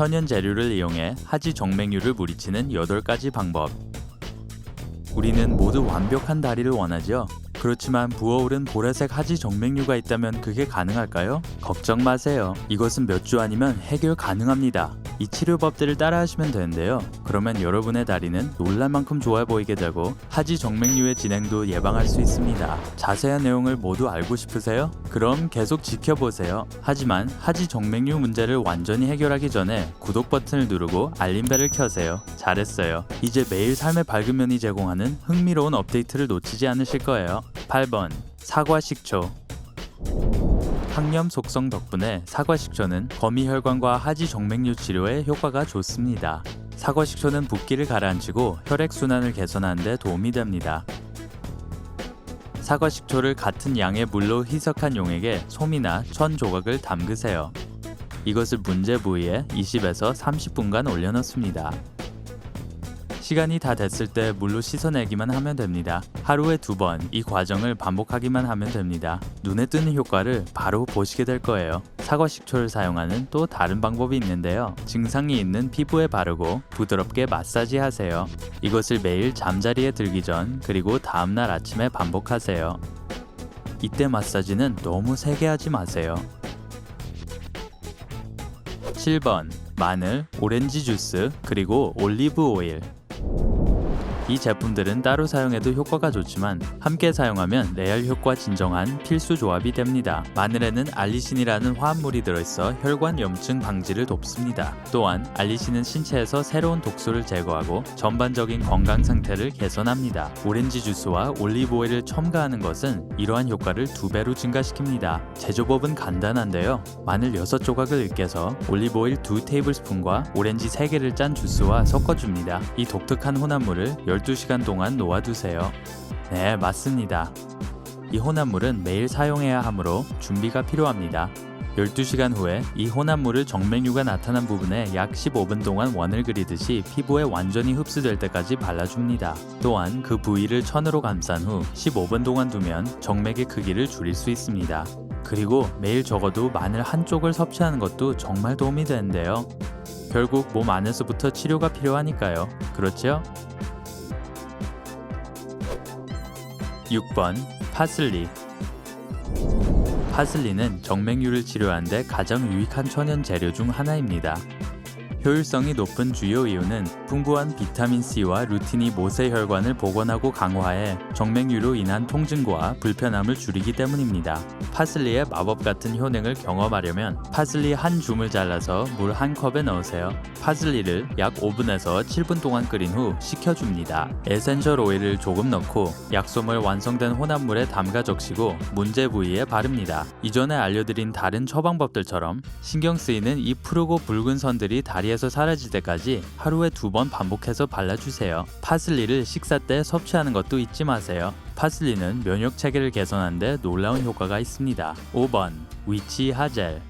천연 재료를 이용해 하지 정맥류를 물리치는 8가지 방법. 우리는 모두 완벽한 다리를 원하죠. 그렇지만 부어오른 보라색 하지 정맥류가 있다면 그게 가능할까요? 걱정 마세요. 이것은 몇 주 아니면 해결 가능합니다. 이 치료법들을 따라 하시면 되는데요. 그러면 여러분의 다리는 놀랄 만큼 좋아 보이게 되고 하지 정맥류의 진행도 예방할 수 있습니다. 자세한 내용을 모두 알고 싶으세요? 그럼 계속 지켜보세요. 하지만 하지 정맥류 문제를 완전히 해결하기 전에 구독 버튼을 누르고 알림벨을 켜세요. 잘했어요. 이제 매일 삶의 밝은 면이 제공하는 흥미로운 업데이트를 놓치지 않으실 거예요. 8번 사과 식초. 항염 속성 덕분에 사과 식초는 거미혈관과 하지 정맥류 치료에 효과가 좋습니다. 사과 식초는 붓기를 가라앉히고 혈액순환을 개선하는 데 도움이 됩니다. 사과 식초를 같은 양의 물로 희석한 용액에 솜이나 천 조각을 담그세요. 이것을 문제 부위에 20에서 30분간 올려놓습니다. 시간이 다 됐을 때 물로 씻어내기만 하면 됩니다. 하루에 2번 이 과정을 반복하기만 하면 됩니다. 눈에 띄는 효과를 바로 보시게 될 거예요. 사과 식초를 사용하는 또 다른 방법이 있는데요. 증상이 있는 피부에 바르고 부드럽게 마사지 하세요. 이것을 매일 잠자리에 들기 전 그리고 다음날 아침에 반복하세요. 이때 마사지는 너무 세게 하지 마세요. 7번 마늘, 오렌지 주스, 그리고 올리브 오일. 이 제품들은 따로 사용해도 효과가 좋지만 함께 사용하면 레알 효과 진정한 필수 조합이 됩니다. 마늘에는 알리신이라는 화합물이 들어있어 혈관 염증 방지를 돕습니다. 또한 알리신은 신체에서 새로운 독소를 제거하고 전반적인 건강 상태를 개선합니다. 오렌지 주스와 올리브 오일을 첨가하는 것은 이러한 효과를 2배로 증가시킵니다. 제조법은 간단한데요. 마늘 6조각을 으깨서 올리브 오일 2테이블스푼과 오렌지 3개를 짠 주스와 섞어줍니다. 이 독특한 혼합물을 12시간 동안 놓아두세요. 네, 맞습니다. 이 혼합물은 매일 사용해야 하므로 준비가 필요합니다. 12시간 후에 이 혼합물을 정맥류가 나타난 부분에 약 15분 동안 원을 그리듯이 피부에 완전히 흡수될 때까지 발라줍니다. 또한 그 부위를 천으로 감싼 후 15분 동안 두면 정맥의 크기를 줄일 수 있습니다. 그리고 매일 적어도 마늘 한쪽을 섭취하는 것도 정말 도움이 되는데요. 결국 몸 안에서부터 치료가 필요하니까요. 그렇죠? 6번 파슬리. 파슬리는 정맥류를 치료하는 데 가장 유익한 천연 재료 중 하나입니다. 효율성이 높은 주요 이유는 풍부한 비타민C와 루틴이 모세혈관을 복원하고 강화해 정맥류로 인한 통증과 불편함을 줄이기 때문입니다. 파슬리의 마법 같은 효능을 경험하려면 파슬리 한 줌을 잘라서 물 한 컵에 넣으세요. 파슬리를 약 5분에서 7분 동안 끓인 후 식혀줍니다. 에센셜 오일을 조금 넣고 약솜을 완성된 혼합물에 담가 적시고 문제 부위에 바릅니다. 이전에 알려드린 다른 처방법들처럼 신경 쓰이는 이 푸르고 붉은 선들이 다리에서 사라질 때까지 하루에 2번 반복해서 발라주세요. 파슬리를 식사 때 섭취하는 것도 잊지 마세요. 파슬리는 면역 체계를 개선하는 데 놀라운 효과가 있습니다. 5번 위치 하젤.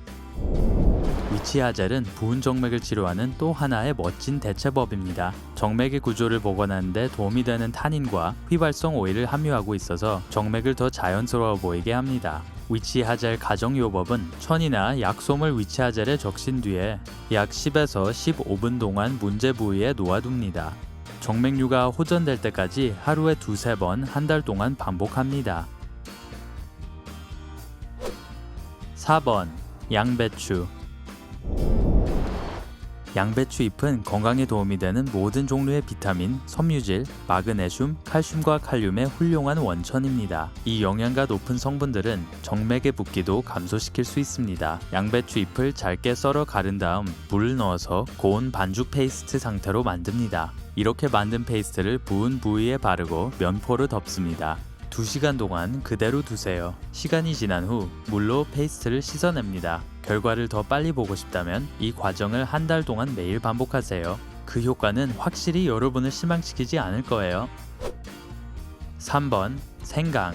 위치 하젤은 부은 정맥을 치료하는 또 하나의 멋진 대체법입니다. 정맥의 구조를 복원하는 데 도움이 되는 타닌과 휘발성 오일을 함유하고 있어서 정맥을 더 자연스러워 보이게 합니다. 위치 하젤 가정요법은 천이나 약솜을 위치 하젤에 적신 뒤에 약 10에서 15분 동안 문제 부위에 놓아둡니다. 정맥류가 호전될 때까지 하루에 2~3번 한 달 동안 반복합니다. 4번 양배추. 양배추 잎은 건강에 도움이 되는 모든 종류의 비타민, 섬유질, 마그네슘, 칼슘과 칼륨의 훌륭한 원천입니다. 이 영양가 높은 성분들은 정맥의 붓기도 감소시킬 수 있습니다. 양배추 잎을 잘게 썰어 가른 다음 물을 넣어서 고운 반죽 페이스트 상태로 만듭니다. 이렇게 만든 페이스트를 부은 부위에 바르고 면포를 덮습니다. 2시간 동안 그대로 두세요. 시간이 지난 후 물로 페이스트를 씻어냅니다. 결과를 더 빨리 보고 싶다면 이 과정을 한 달 동안 매일 반복하세요. 그 효과는 확실히 여러분을 실망시키지 않을 거예요. 3번 생강.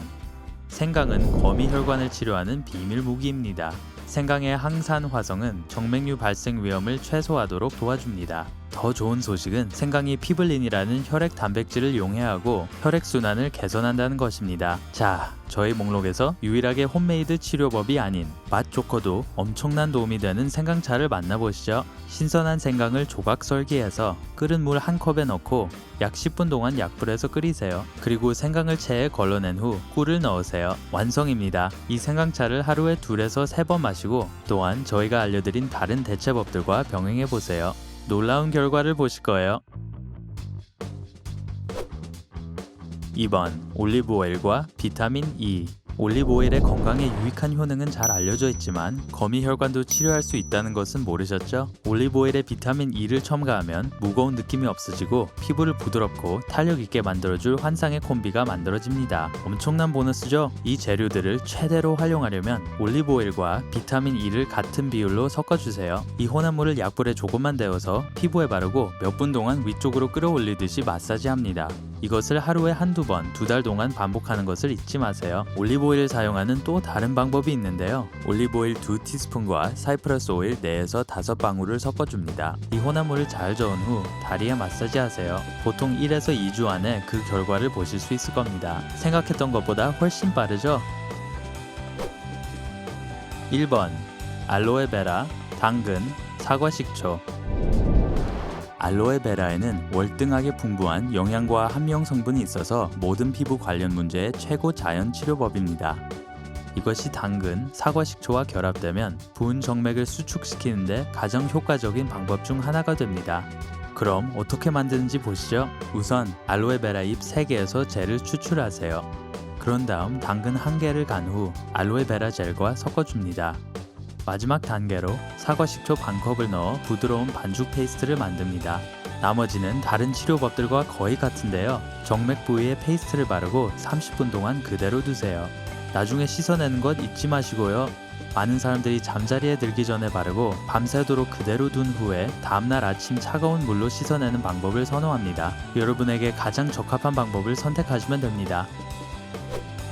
생강은 거미혈관을 치료하는 비밀 무기입니다. 생강의 항산 화성은 정맥류 발생 위험을 최소화하도록 도와줍니다. 더 좋은 소식은 생강이 피블린이라는 혈액 단백질을 용해하고 혈액순환을 개선한다는 것입니다. 자, 저희 목록에서 유일하게 홈메이드 치료법이 아닌 맛 좋고도 엄청난 도움이 되는 생강차를 만나보시죠. 신선한 생강을 조각 썰기해서 끓은 물 한 컵에 넣고 약 10분 동안 약불에서 끓이세요. 그리고 생강을 체에 걸러낸 후 꿀을 넣으세요. 완성입니다. 이 생강차를 하루에 2에서 3번 마시고 또한 저희가 알려드린 다른 대체법들과 병행해보세요. 놀라운 결과를 보실 거예요. 2번 올리브 오일과 비타민 E. 올리브 오일의 건강에 유익한 효능은 잘 알려져 있지만 거미 혈관도 치료할 수 있다는 것은 모르셨죠? 올리브 오일에 비타민 E를 첨가하면 무거운 느낌이 없어지고 피부를 부드럽고 탄력 있게 만들어줄 환상의 콤비가 만들어집니다. 엄청난 보너스죠? 이 재료들을 최대로 활용하려면 올리브 오일과 비타민 E를 같은 비율로 섞어주세요. 이 혼합물을 약불에 조금만 데워서 피부에 바르고 몇 분 동안 위쪽으로 끌어올리듯이 마사지합니다. 이것을 하루에 한두 번, 2달 동안 반복하는 것을 잊지 마세요. 올리브 오일을 사용하는 또 다른 방법이 있는데요. 올리브 오일 2티스푼과 사이프러스 오일 4에서 5방울을 섞어줍니다. 이 혼합물을 잘 저은 후 다리에 마사지 하세요. 보통 1에서 2주 안에 그 결과를 보실 수 있을 겁니다. 생각했던 것보다 훨씬 빠르죠? 1번 알로에베라, 당근, 사과식초. 알로에베라에는 월등하게 풍부한 영양과 함유형 성분이 있어서 모든 피부 관련 문제의 최고 자연 치료법입니다. 이것이 당근, 사과식초와 결합되면 부은 정맥을 수축시키는데 가장 효과적인 방법 중 하나가 됩니다. 그럼 어떻게 만드는지 보시죠. 우선 알로에베라 잎 3개에서 젤을 추출하세요. 그런 다음 당근 1개를 간 후 알로에베라 젤과 섞어줍니다. 마지막 단계로 사과식초 반컵을 넣어 부드러운 반죽 페이스트를 만듭니다. 나머지는 다른 치료법들과 거의 같은데요. 정맥 부위에 페이스트를 바르고 30분 동안 그대로 두세요. 나중에 씻어내는 것 잊지 마시고요. 많은 사람들이 잠자리에 들기 전에 바르고 밤새도록 그대로 둔 후에 다음날 아침 차가운 물로 씻어내는 방법을 선호합니다. 여러분에게 가장 적합한 방법을 선택하시면 됩니다.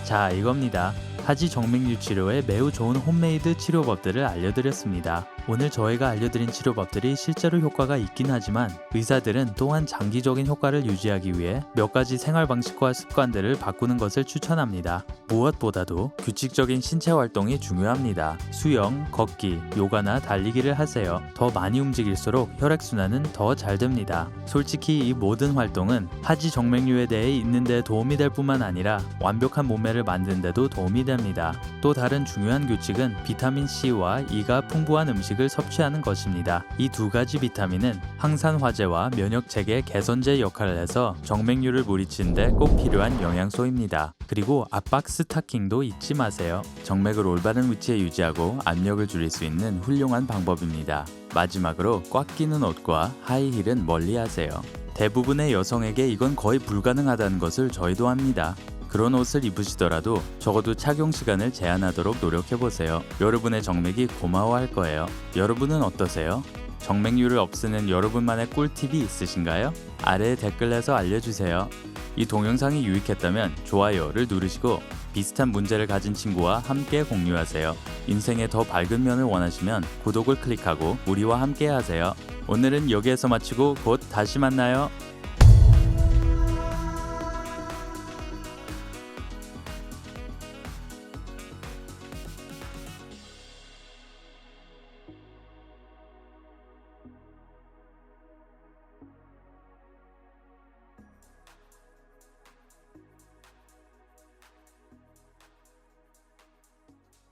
자, 이겁니다. 하지 정맥류 치료에 매우 좋은 홈메이드 치료법들을 알려드렸습니다. 오늘 저희가 알려드린 치료법들이 실제로 효과가 있긴 하지만 의사들은 또한 장기적인 효과를 유지하기 위해 몇 가지 생활 방식과 습관들을 바꾸는 것을 추천합니다. 무엇보다도 규칙적인 신체 활동이 중요합니다. 수영, 걷기, 요가나 달리기를 하세요. 더 많이 움직일수록 혈액순환은 더 잘 됩니다. 솔직히 이 모든 활동은 하지 정맥류에 대해 있는 데 도움이 될 뿐만 아니라 완벽한 몸매를 만드는 데도 도움이 됩니다. 또 다른 중요한 규칙은 비타민 C와 E가 풍부한 음식을 섭취하는 것입니다. 이 2가지 비타민은 항산 화제와 면역 체계 개선제 역할을 해서 정맥류를 물리치는 데 꼭 필요한 영양소입니다. 그리고 압박 스타킹도 잊지 마세요. 정맥을 올바른 위치에 유지하고 압력을 줄일 수 있는 훌륭한 방법입니다. 마지막으로 꽉 끼는 옷과 하이힐은 멀리하세요. 대부분의 여성에게 이건 거의 불가능하다는 것을 저희도 압니다. 그런 옷을 입으시더라도 적어도 착용 시간을 제한하도록 노력해보세요. 여러분의 정맥이 고마워할 거예요. 여러분은 어떠세요? 정맥류를 없애는 여러분만의 꿀팁이 있으신가요? 아래 댓글에서 알려주세요. 이 동영상이 유익했다면 좋아요를 누르시고 비슷한 문제를 가진 친구와 함께 공유하세요. 인생의 더 밝은 면을 원하시면 구독을 클릭하고 우리와 함께 하세요. 오늘은 여기에서 마치고 곧 다시 만나요.